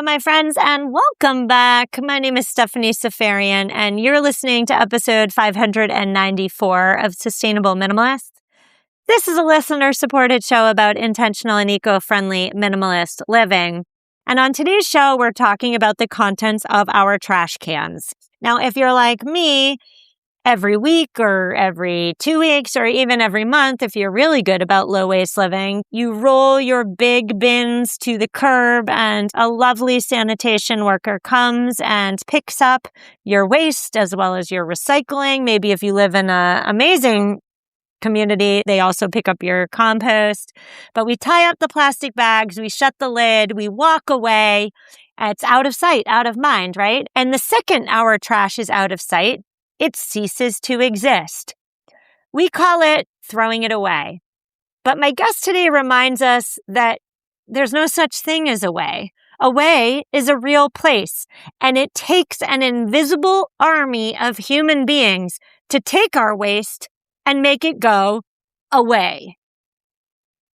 Aloha, my friends, and welcome back. My name is Stephanie Safarian, and you're listening to episode 594 of Sustainable Minimalist. This is a listener-supported show about intentional and eco-friendly minimalist living. And on today's show, we're talking about the contents of our trash cans. Now, if you're like me, every week or every 2 weeks or even every month, if you're really good about low-waste living, you roll your big bins to the curb and a lovely sanitation worker comes and picks up your waste as well as your recycling. Maybe if you live in an amazing community, they also pick up your compost. But we tie up the plastic bags, we shut the lid, we walk away. It's out of sight, out of mind, right? And the second our trash is out of sight, it ceases to exist. We call it throwing it away. But my guest today reminds us that there's no such thing as away. Away is a real place, and it takes an invisible army of human beings to take our waste and make it go away.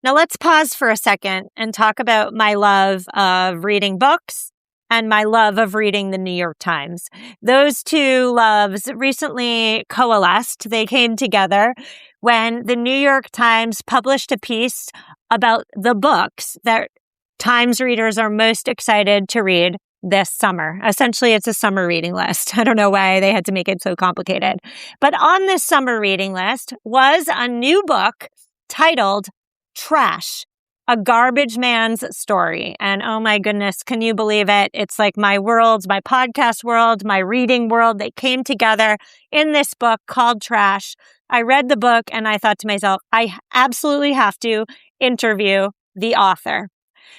Now let's pause for a second and talk about my love of reading books and my love of reading the New York Times. Those two loves recently coalesced. They came together when the New York Times published a piece about the books that Times readers are most excited to read this summer. Essentially, it's a summer reading list. I don't know why they had to make it so complicated. But on this summer reading list was a new book titled Trash, A Garbage Man's Story. And oh my goodness, can you believe it? It's like my worlds, my podcast world, my reading world, they came together in this book called Trash. I read the book and I thought to myself, I absolutely have to interview the author.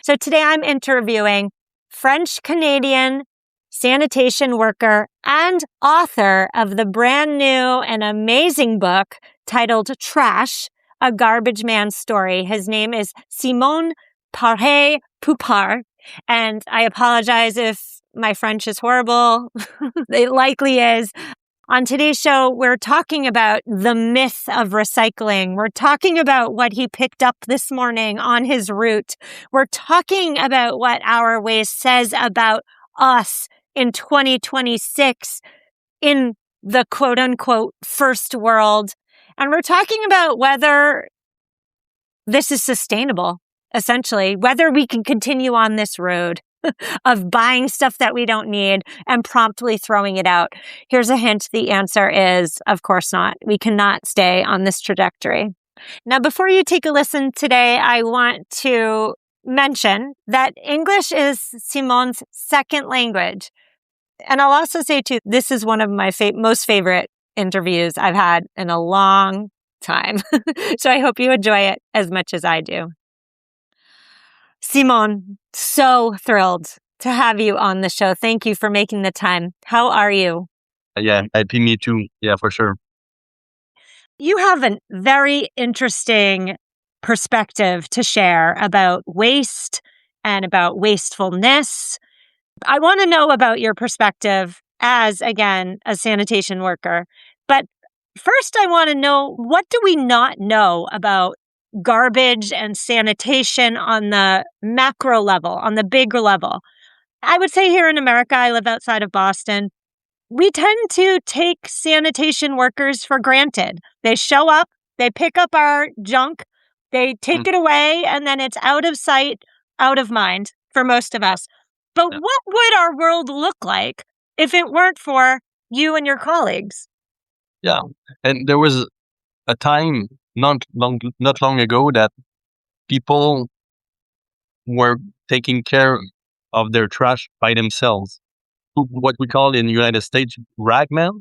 So today I'm interviewing French-Canadian sanitation worker and author of the brand new and amazing book titled Trash, A Garbage Man's Story. His name is Simon Paré-Poupart, and I apologize if my French is horrible. It likely is. On today's show, we're talking about the myth of recycling. We're talking about what he picked up this morning on his route. We're talking about what our waste says about us in 2026 in the quote-unquote first world. And we're talking about whether this is sustainable, essentially, whether we can continue on this road of buying stuff that we don't need and promptly throwing it out. Here's a hint. The answer is, of course not. We cannot stay on this trajectory. Now, before you take a listen today, I want to mention that English is Simon's second language. And I'll also say, too, this is one of my most favorite interviews I've had in a long time. So I hope you enjoy it as much as I do. Simon, so thrilled to have you on the show. Thank you for making the time. How are you? Yeah, happy me too. Yeah, for sure. You have a very interesting perspective to share about waste and about wastefulness. I want to know about your perspective as, again, a sanitation worker. But first, I want to know, what do we not know about garbage and sanitation on the macro level, on the bigger level? I would say here in America, I live outside of Boston, we tend to take sanitation workers for granted. They show up, they pick up our junk, they take it away, and then it's out of sight, out of mind for most of us. But what would our world look like if it weren't for you and your colleagues? Yeah, and there was a time not long ago that people were taking care of their trash by themselves. What we call in the United States ragmen.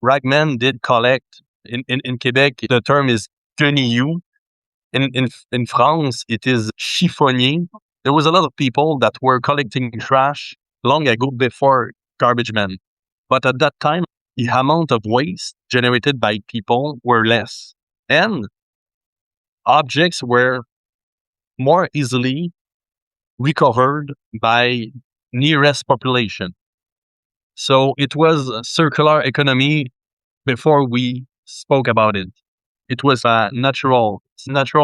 Ragmen did collect. In Quebec, the term is guenilloux. In France, it is chiffonnier. There was a lot of people that were collecting trash long ago before garbage men. But at that time, the amount of waste generated by people were less. And objects were more easily recovered by nearest population. So it was a circular economy before we spoke about it. It was a natural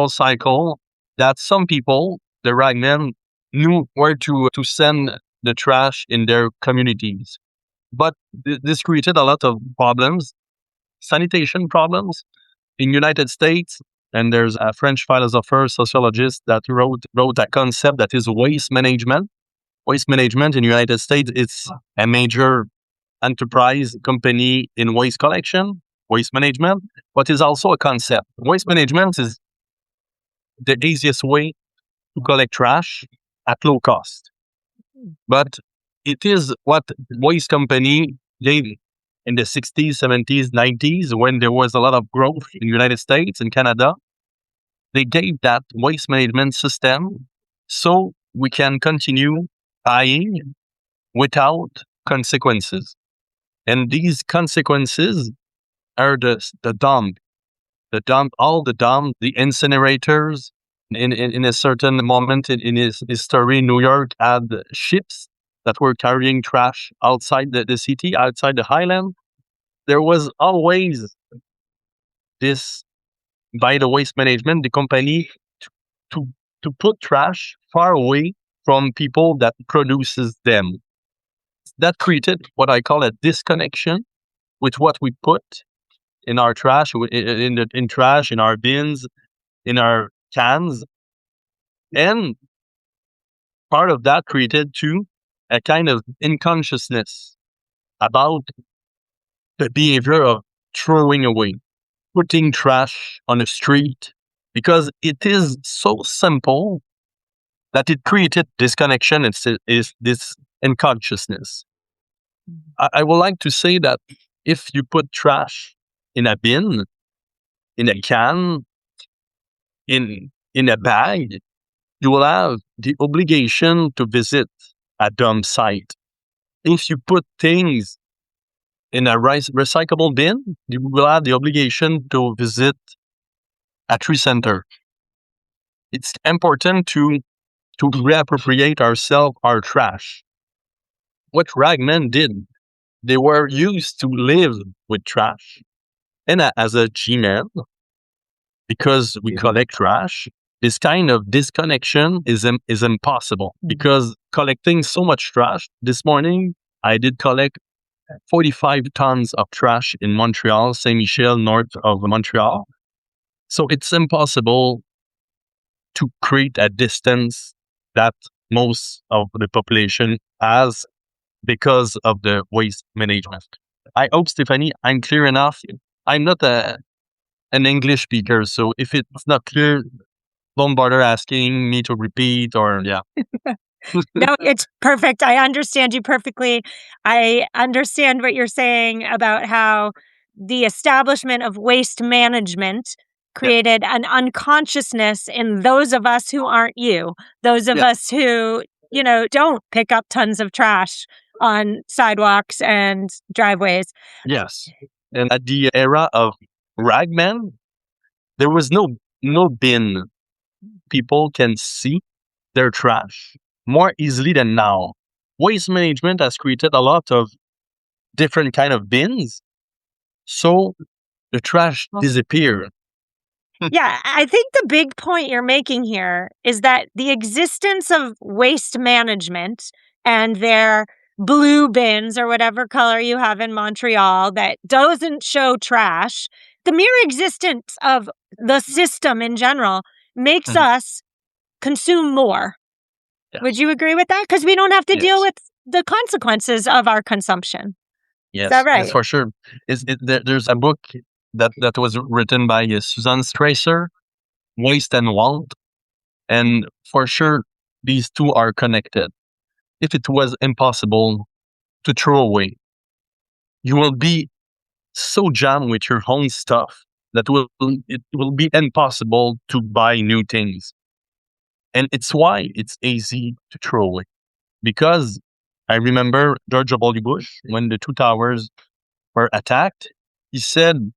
cycle that some people, the ragmen, knew where to send the trash in their communities. But this created a lot of problems, sanitation problems in United States. And there's a French philosopher, sociologist that wrote a concept that is waste management. Waste management in the United States, it's a major enterprise company in waste collection, waste management, but is also a concept. Waste management is the easiest way to collect trash at low cost. But it is what waste company gave in the 60s, 70s, 90s, when there was a lot of growth in the United States and Canada. They gave that waste management system so we can continue buying without consequences. And these consequences are the dump, the incinerators. In a certain moment in his history, New York had ships that were carrying trash outside the city, outside the highland. There was always this, by the waste management, the company to to put trash far away from people that produces them. That created what I call a disconnection with what we put in our trash, in trash, in our bins, in our cans, and part of that created too a kind of unconsciousness about the behavior of throwing away, putting trash on the street, because it is so simple that it created disconnection. Is this unconsciousness. I would like to say that if you put trash in a bin, in a can, in a bag, you will have the obligation to visit a dump site. If you put things in a recyclable bin, you will have the obligation to visit a tree center. It's important to reappropriate ourselves our trash. What ragmen did, they were used to live with trash. And as a G-man, because we collect trash, this kind of disconnection is impossible, because collecting so much trash. This morning, I did collect 45 tons of trash in Montreal, Saint-Michel, north of Montreal. So it's impossible to create a distance that most of the population has because of the waste management. I hope, Stephanie, I'm clear enough. I'm not an English speaker, so if it's not clear, don't bother asking me to repeat or, yeah. No, it's perfect. I understand you perfectly. I understand what you're saying about how the establishment of waste management created an unconsciousness in those of us who aren't you, those of us who, don't pick up tons of trash on sidewalks and driveways. Yes. And at the era of ragman, there was no bin. People can see their trash more easily than now. Waste management has created a lot of different kind of bins, so the trash disappeared. Yeah, I think the big point you're making here is that the existence of waste management and their blue bins or whatever color you have in Montreal that doesn't show trash, the mere existence of the system in general makes us consume more. Yes. Would you agree with that? Because we don't have to deal Yes. with the consequences of our consumption. Yes, Is that right? yes, for sure. There's a book that was written by Susan Stracer, Waste and Want, and for sure these two are connected. If it was impossible to throw away, you will be so jammed with your own stuff that it will be impossible to buy new things. And it's why it's easy to throw away. Because I remember George W. Bush, when the two towers were attacked, he said,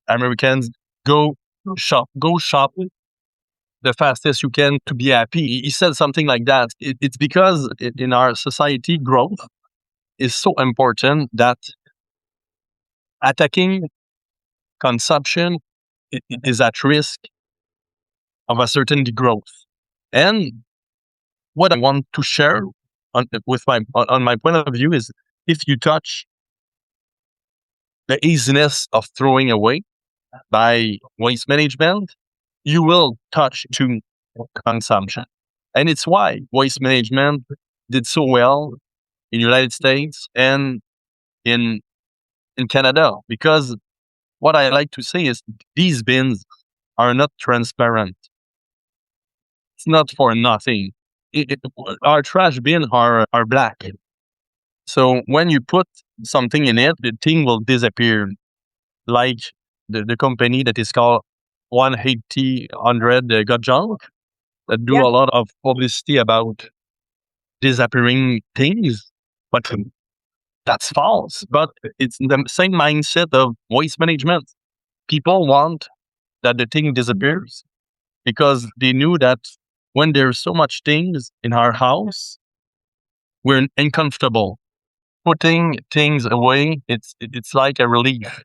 Americans, go shop the fastest you can to be happy. He said something like that. It's because in our society, growth is so important that attacking consumption is at risk of a certain degrowth. And what I want to share on my point of view is if you touch the easiness of throwing away by waste management, you will touch to consumption. And it's why waste management did so well in the United States and in Canada. Because what I like to say is these bins are not transparent. It's not for nothing. Our trash bin are black. So when you put something in it, the thing will disappear. Like the company that is called 180 Got Junk that do a lot of publicity about disappearing things, but that's false. But it's the same mindset of waste management. People want that the thing disappears because they knew that when there's so much things in our house, we're uncomfortable. Putting things away, it's like a relief.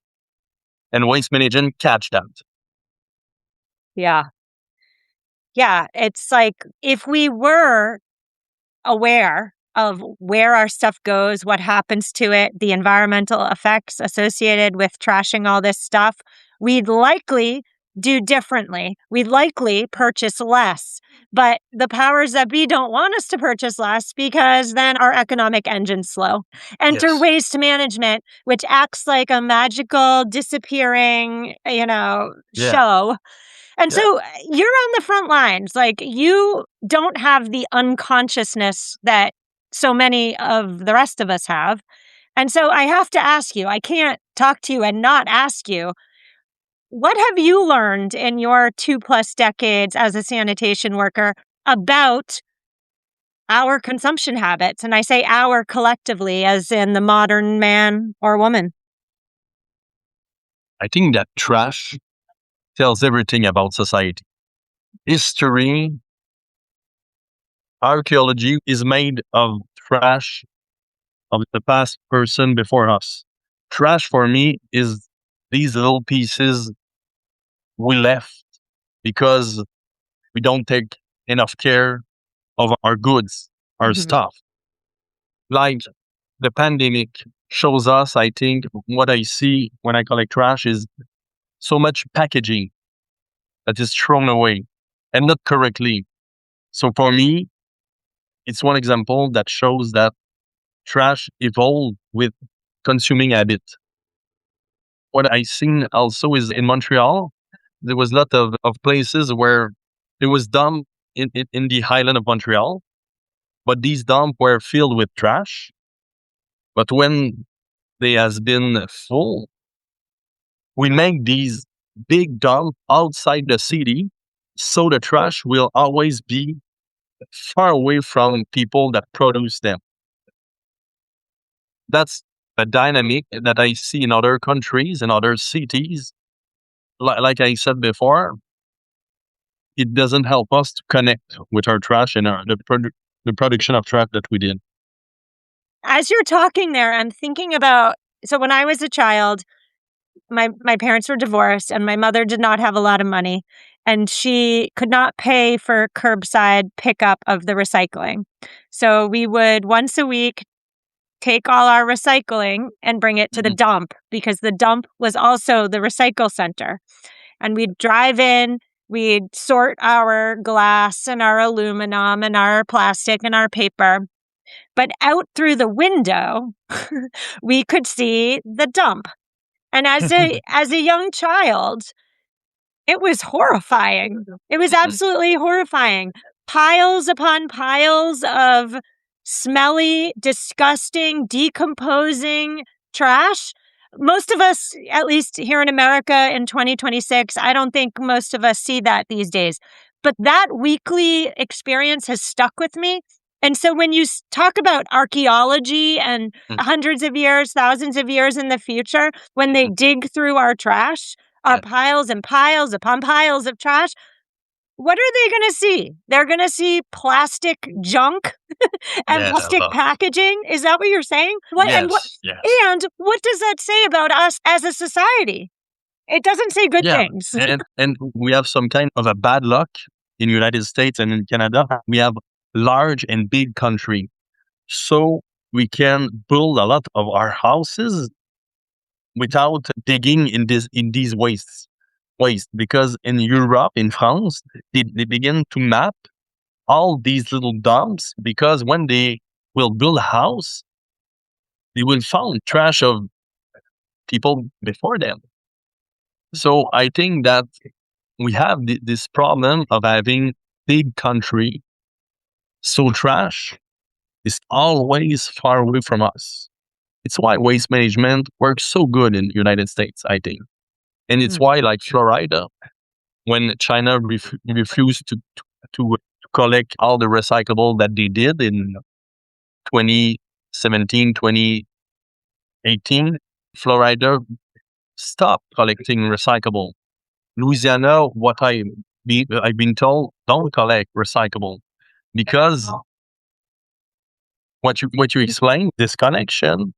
And waste management catch that. Yeah. Yeah. It's like if we were aware of where our stuff goes, what happens to it, the environmental effects associated with trashing all this stuff, we'd likely do differently. We'd likely purchase less. But the powers that be don't want us to purchase less because then our economic engine's slow. Enter waste management, which acts like a magical disappearing, show. And so you're on the front lines. Like, you don't have the unconsciousness that so many of the rest of us have. And so I have to ask you, I can't talk to you and not ask you, what have you learned in your 2+ decades as a sanitation worker about our consumption habits? And I say our collectively, as in the modern man or woman. I think that trash tells everything about society. History, archaeology is made of trash of the past person before us. Trash for me is these little pieces we left because we don't take enough care of our goods, our stuff. Like the pandemic shows us, I think, what I see when I collect trash is so much packaging that is thrown away and not correctly. So for me, it's one example that shows that trash evolved with consuming habit. What I seen also is in Montreal, there was a lot of places where it was dumped in the highland of Montreal, but these dumps were filled with trash. But when they has been full, we make these big dumps outside the city, so the trash will always be far away from people that produce them. That's a dynamic that I see in other countries and other cities. Like I said before, it doesn't help us to connect with our trash and the production of trash that we did. As you're talking there, I'm thinking about, so when I was a child, my parents were divorced and my mother did not have a lot of money and she could not pay for curbside pickup of the recycling. So we would once a week take all our recycling and bring it to the dump because the dump was also the recycle center. And we'd drive in, we'd sort our glass and our aluminum and our plastic and our paper. But out through the window, we could see the dump. And as a young child, it was horrifying. It was absolutely horrifying. Piles upon piles of smelly, disgusting, decomposing trash. Most of us, at least here in America in 2026, I don't think most of us see that these days. But that weekly experience has stuck with me. And so when you talk about archaeology and hundreds of years, thousands of years in the future, when they dig through our trash, our piles and piles upon piles of trash, what are they going to see? They're going to see plastic junk and plastic packaging. Is that what you're saying? And what does that say about us as a society? It doesn't say good things. and we have some kind of a bad luck in the United States and in Canada. We have large and big country. so we can build a lot of our houses without digging in these waste. Because in Europe, in France, they begin to map all these little dumps, because when they will build a house, they will find trash of people before them. So I think that we have this problem of having big country, so trash is always far away from us. It's why waste management works so good in the United States, I think. And it's why, like Florida, when China refused to collect all the recyclable that they did in 2017, 2018, Florida stopped collecting recyclable. Louisiana, I've been told, don't collect recyclable, because what you explained, this connection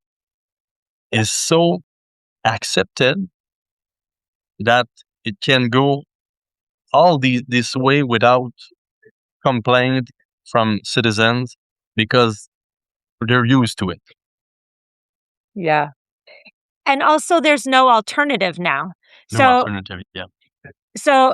is so accepted that it can go all this way without complaint from citizens, because they're used to it. Yeah. And also, there's no alternative now. No alternative, yeah. So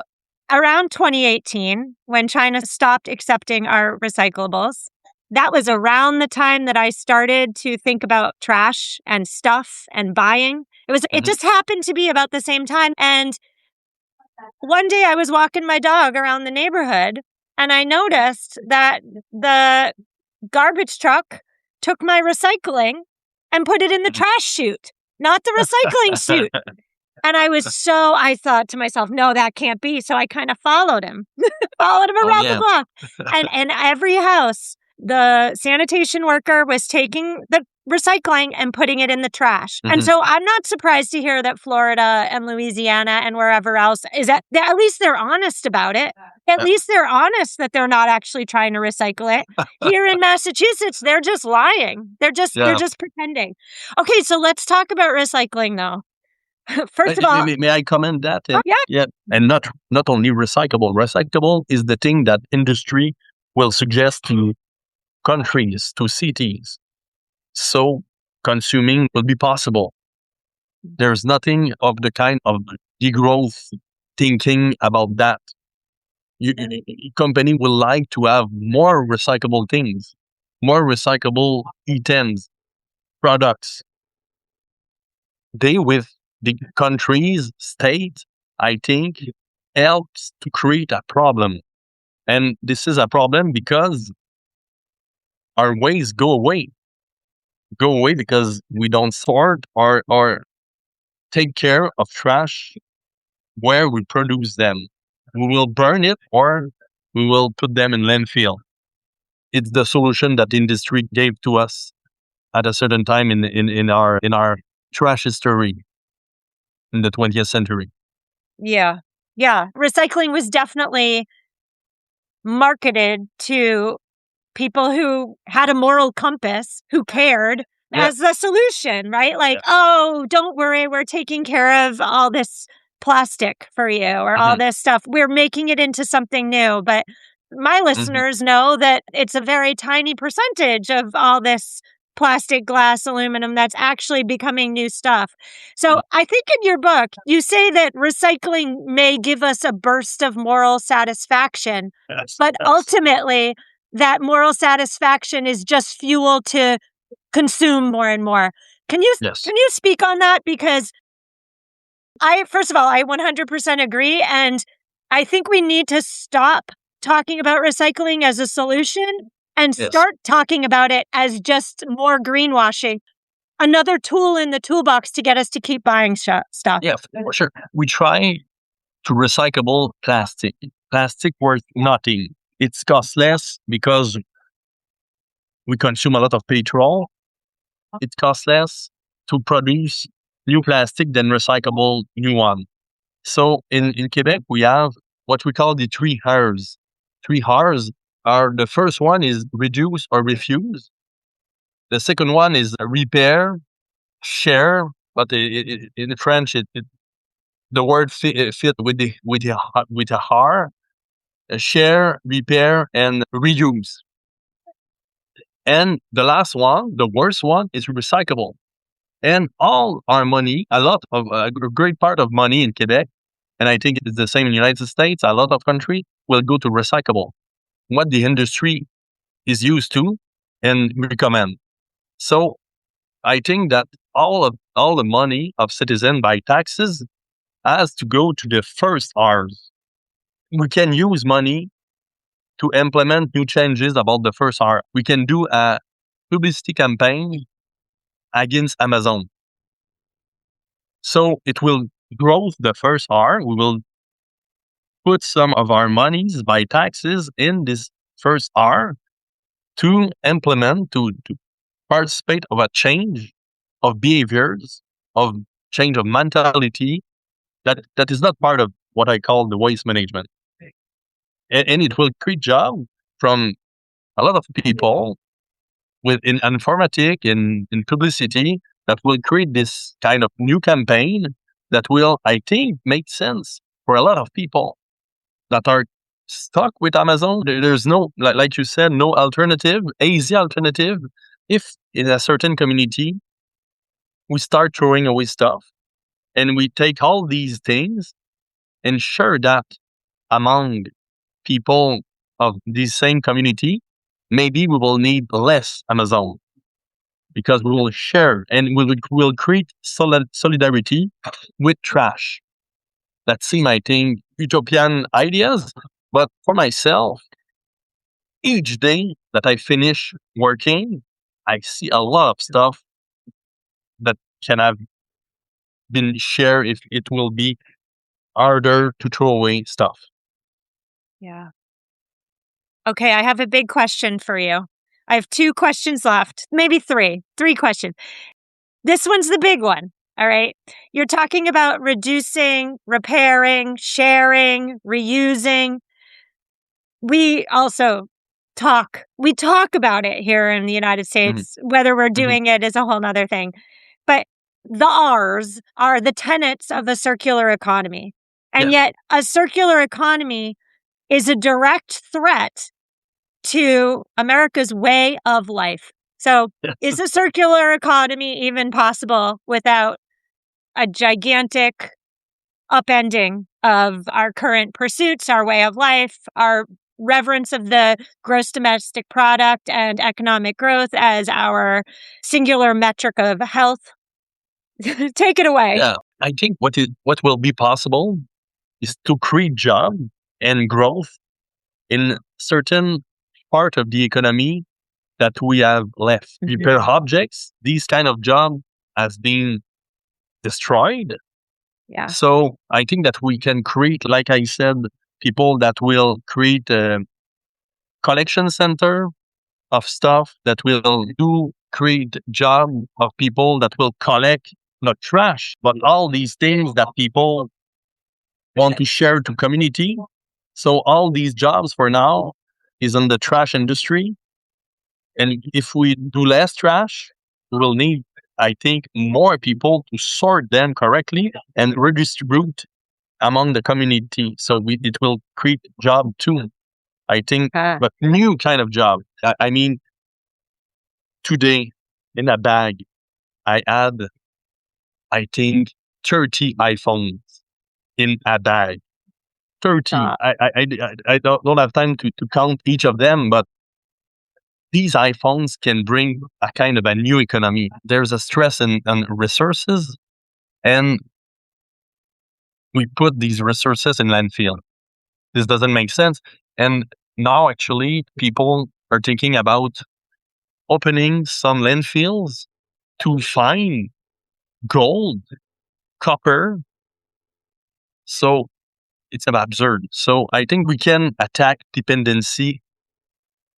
around 2018, when China stopped accepting our recyclables, that was around the time that I started to think about trash and stuff and buying. It just happened to be about the same time. And one day I was walking my dog around the neighborhood, and I noticed that the garbage truck took my recycling and put it in the trash chute, not the recycling chute. And I thought to myself, no, that can't be. So I kind of followed him around the block. And every house, the sanitation worker was taking the recycling and putting it in the trash. And so I'm not surprised to hear that Florida and Louisiana and wherever else at least they're honest about it. At least they're honest that they're not actually trying to recycle it. Here in Massachusetts, they're just lying. They're just pretending. Okay, so let's talk about recycling though. First of all, may I comment that? Yeah. And not only recyclable. Recyclable is the thing that industry will suggest to countries, to cities. So consuming will be possible. There's nothing of the kind of degrowth thinking about that. Company will like to have more recyclable things, more recyclable items, products. They, with the countries, state, I think, helps to create a problem. And this is a problem because our waste go away because we don't sort or take care of trash where we produce them. We will burn it or we will put them in landfill. It's the solution that industry gave to us at a certain time in our trash history in the 20th century. Yeah. Recycling was definitely marketed to people who had a moral compass, who cared, as the solution, right? Like, oh, don't worry, we're taking care of all this plastic for you or all this stuff. We're making it into something new. But my listeners know that it's a very tiny percentage of all this plastic, glass, aluminum that's actually becoming new stuff. So I think in your book, you say that recycling may give us a burst of moral satisfaction, but ultimately that moral satisfaction is just fuel to consume more and more. Can you speak on that? Because first of all, I 100% agree. And I think we need to stop talking about recycling as a solution and start talking about it as just more greenwashing. Another tool in the toolbox to get us to keep buying stuff. Yeah, for sure. We try to recyclable plastic. Plastic worth nothing. It's cost less because we consume a lot of petrol. It costs less to produce new plastic than recyclable new one. So in Quebec, we have what we call the 3 R's. 3 R's are, the first one is reduce or refuse. The second one is repair, share, but in French, the word fit with a R. Share, repair, and reuse. And the last one, the worst one, is recyclable. And all our money, a great part of money in Quebec, and I think it's the same in the United States, a lot of countries will go to recyclable, what the industry is used to and recommend. So I think that all the money of citizen by taxes has to go to the first R's. We can use money to implement new changes about the first R. We can do a publicity campaign against Amazon. So it will grow the first R. We will put some of our monies by taxes in this first R to implement, to participate of a change of behaviors, of change of mentality that is not part of what I call the waste management. And it will create jobs from a lot of people in informatic, in publicity, that will create this kind of new campaign that will, I think, make sense for a lot of people that are stuck with Amazon. There's no, like you said, no alternative, easy alternative. If in a certain community, we start throwing away stuff and we take all these things, ensure that among people of this same community, maybe we will need less Amazon because we will share and we will create solidarity with trash. That seem, I think, utopian ideas. But for myself, each day that I finish working, I see a lot of stuff that can have been shared if it will be harder to throw away stuff. Yeah. Okay, I have a big question for you. I have 2 questions left, maybe 3. 3 questions. This one's the big one, all right? You're talking about reducing, repairing, sharing, reusing. We also talk about it here in the United States. Whether we're doing it is a whole nother thing. But the R's are the tenets of a circular economy. And Yes. yet a circular economy is a direct threat to America's way of life. So is a circular economy even possible without a gigantic upending of our current pursuits, our way of life, our reverence of the gross domestic product and economic growth as our singular metric of health? Take it away. Yeah, I think what will be possible is to create job and growth in certain part of the economy that we have left. Repair objects, these kind of job has been destroyed. Yeah. So I think that we can create, like I said, people that will create a collection center of stuff that will create job of people that will collect not trash, but all these things that people want to share to community. So all these jobs for now is in the trash industry. And if we do less trash, we will need, I think, more people to sort them correctly and redistribute among the community. So it will create job too, I think, but new kind of job. I mean, today in a bag, I had, I think, 30 iPhones in a bag. 30. I don't have time to count each of them, but these iPhones can bring a kind of a new economy. There's a stress on resources, and we put these resources in landfill. This doesn't make sense. And now actually people are thinking about opening some landfills to find gold, copper. So it's absurd. So I think we can attack dependency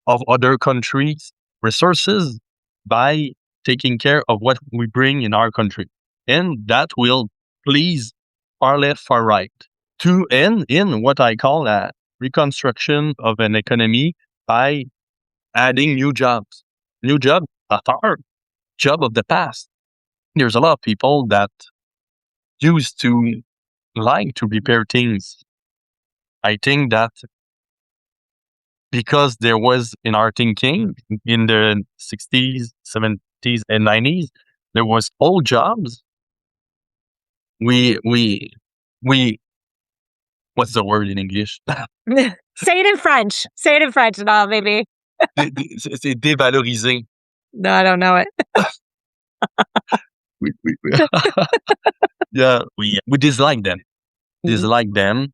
of other countries' resources by taking care of what we bring in our country. And that will please far left, far right to end in what I call a reconstruction of an economy by adding new jobs that are job of the past. There's a lot of people that used to like to repair things. I think that because there was in our thinking in the 60s, 70s, and 90s, there was old jobs. We what's the word in English? Say it in French. Say it in French and I'll maybe. C'est dévalorisé. No, I don't know it. We yeah, we dislike them. Dislike them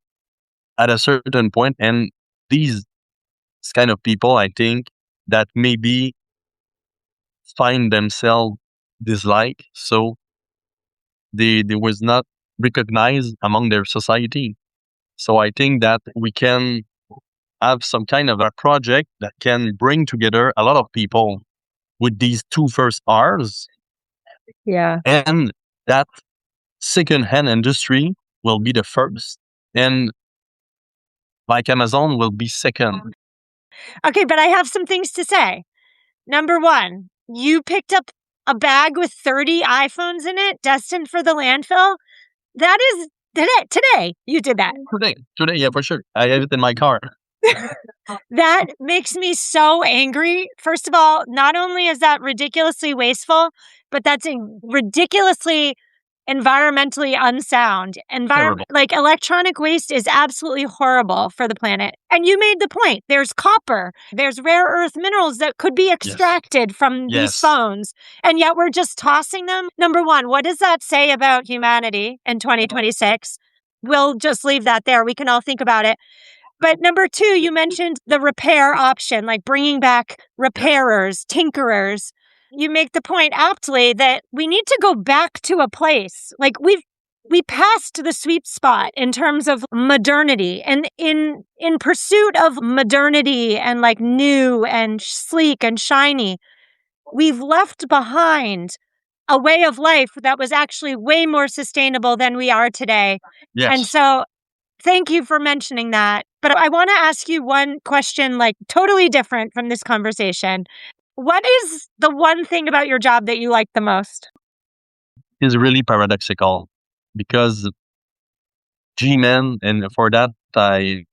at a certain point, and these kind of people, I think, that maybe find themselves dislike, so they was not recognized among their society. So I think that we can have some kind of a project that can bring together a lot of people with these two first R's. Yeah. And that second-hand industry will be the first. And like Amazon will be second. Okay, but I have some things to say. Number one, you picked up a bag with 30 iPhones in it destined for the landfill. That is today you did that. Today, yeah, for sure. I have it in my car. That makes me so angry. First of all, not only is that ridiculously wasteful, but that's ridiculously environmentally unsound. Like electronic waste is absolutely horrible for the planet. And you made the point. There's copper, there's rare earth minerals that could be extracted from these phones. And yet we're just tossing them. Number one, what does that say about humanity in 2026? We'll just leave that there. We can all think about it. But number two, you mentioned the repair option, like bringing back repairers, tinkerers. You make the point aptly that we need to go back to a place. Like we passed the sweet spot in terms of modernity, and in pursuit of modernity and like new and sleek and shiny, we've left behind a way of life that was actually way more sustainable than we are today. Yes. And so thank you for mentioning that. But I want to ask you one question, like totally different from this conversation. What is the one thing about your job that you like the most? It's really paradoxical because G-Men, and for that I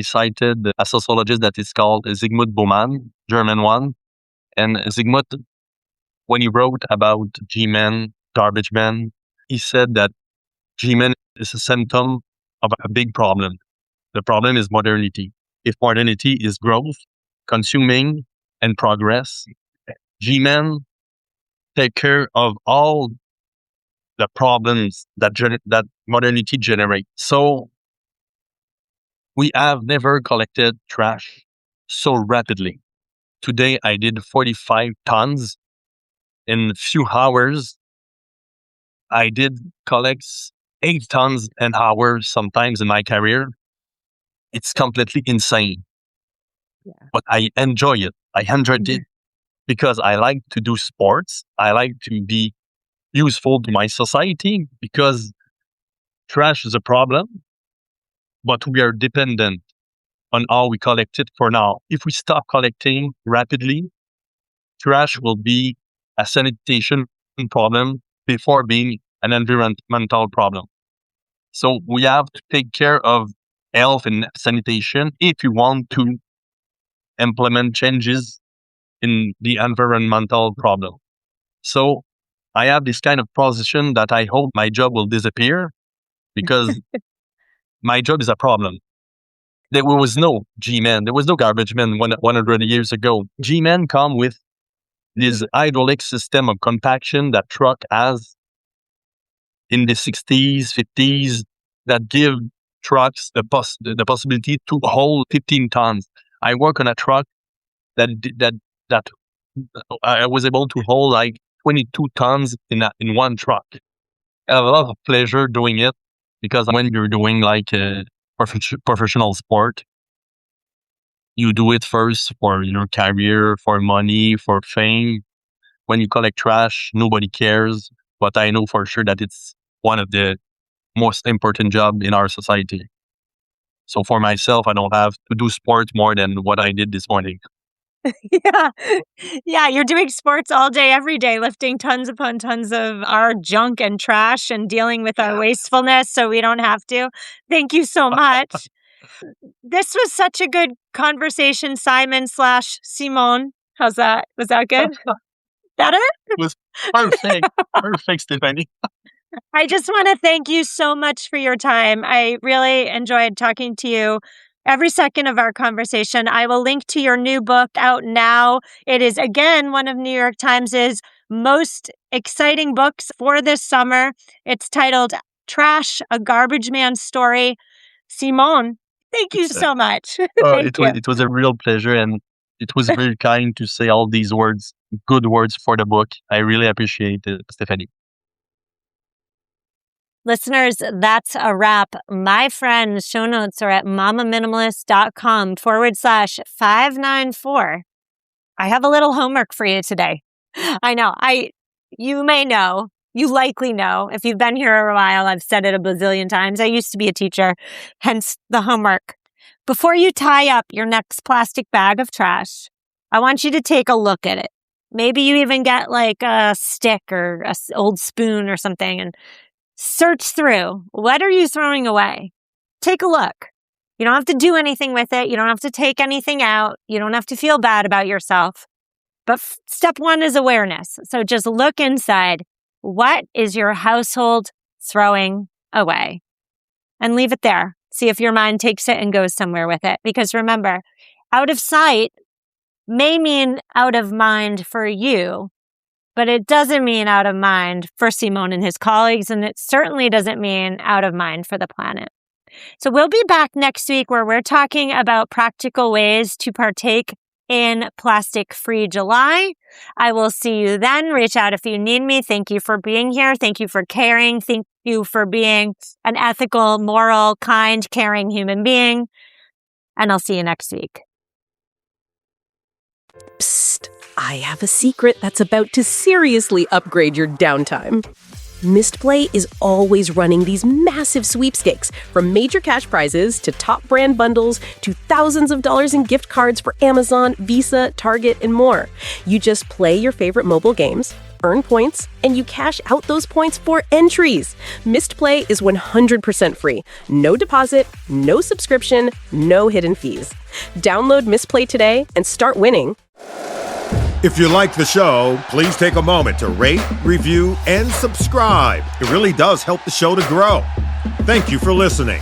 cited a sociologist that is called Zygmunt Bauman, German one. And Zygmunt, when he wrote about G-Men, garbage men, he said that G-Men is a symptom of a big problem. The problem is modernity. If modernity is growth, consuming, and progress, G-Men take care of all the problems that modernity generates. So we have never collected trash so rapidly. Today I did 45 tons in a few hours. I did collect 8 tons an hour sometimes in my career. It's completely insane. Yeah. But I enjoy it. I enjoyed it because I like to do sports. I like to be useful to my society because trash is a problem, but we are dependent on how we collect it for now. If we stop collecting rapidly, trash will be a sanitation problem before being an environmental problem. So we have to take care of health and sanitation if you want to implement changes in the environmental problem. So I have this kind of position that I hope my job will disappear because my job is a problem. There was no G-Men, there was no garbage men 100 years ago. G-Men come with this hydraulic system of compaction that truck has in the 60s, 50s, that give trucks the possibility to hold 15 tons. I work on a truck that I was able to hold like 22 tons in one truck. I have a lot of pleasure doing it because when you're doing like a professional sport, you do it first for your career, for money, for fame. When you collect trash, nobody cares. But I know for sure that it's one of the most important jobs in our society. So for myself, I don't have to do sports more than what I did this morning. Yeah, you're doing sports all day, every day, lifting tons upon tons of our junk and trash and dealing with our wastefulness so we don't have to. Thank you so much. This was such a good conversation, Simon/Simone. How's that? Was that good? Better? It was perfect. Perfect, Stephanie. I just want to thank you so much for your time. I really enjoyed talking to you every second of our conversation. I will link to your new book out now. It is, again, one of New York Times' most exciting books for this summer. It's titled Trash, A Garbage Man's Story. Simone, thank you so much. Thank you. It was a real pleasure, and it was very kind to say all these words, good words for the book. I really appreciate it, Stephanie. Listeners, that's a wrap. My friends, show notes are at mamaminimalist.com/594. I have a little homework for you today. I know. You may know. You likely know. If you've been here a while, I've said it a bazillion times. I used to be a teacher, hence the homework. Before you tie up your next plastic bag of trash, I want you to take a look at it. Maybe you even get like a stick or an old spoon or something and search through. What are you throwing away? Take a look. You don't have to do anything with it. You don't have to take anything out. You don't have to feel bad about yourself. But step one is awareness. So just look inside. What is your household throwing away? And leave it there. See if your mind takes it and goes somewhere with it. Because remember, out of sight may mean out of mind for you, but it doesn't mean out of mind for Simon and his colleagues, and it certainly doesn't mean out of mind for the planet. So we'll be back next week where we're talking about practical ways to partake in Plastic-Free July. I will see you then. Reach out if you need me. Thank you for being here. Thank you for caring. Thank you for being an ethical, moral, kind, caring human being. And I'll see you next week. Psst, I have a secret that's about to seriously upgrade your downtime. Mistplay is always running these massive sweepstakes, from major cash prizes to top brand bundles to thousands of dollars in gift cards for Amazon, Visa, Target, and more. You just play your favorite mobile games, earn points, and you cash out those points for entries. Mistplay is 100% free. No deposit, no subscription, no hidden fees. Download Mistplay today and start winning. If you like the show, please take a moment to rate, review, and subscribe. It really does help the show to grow. Thank you for listening.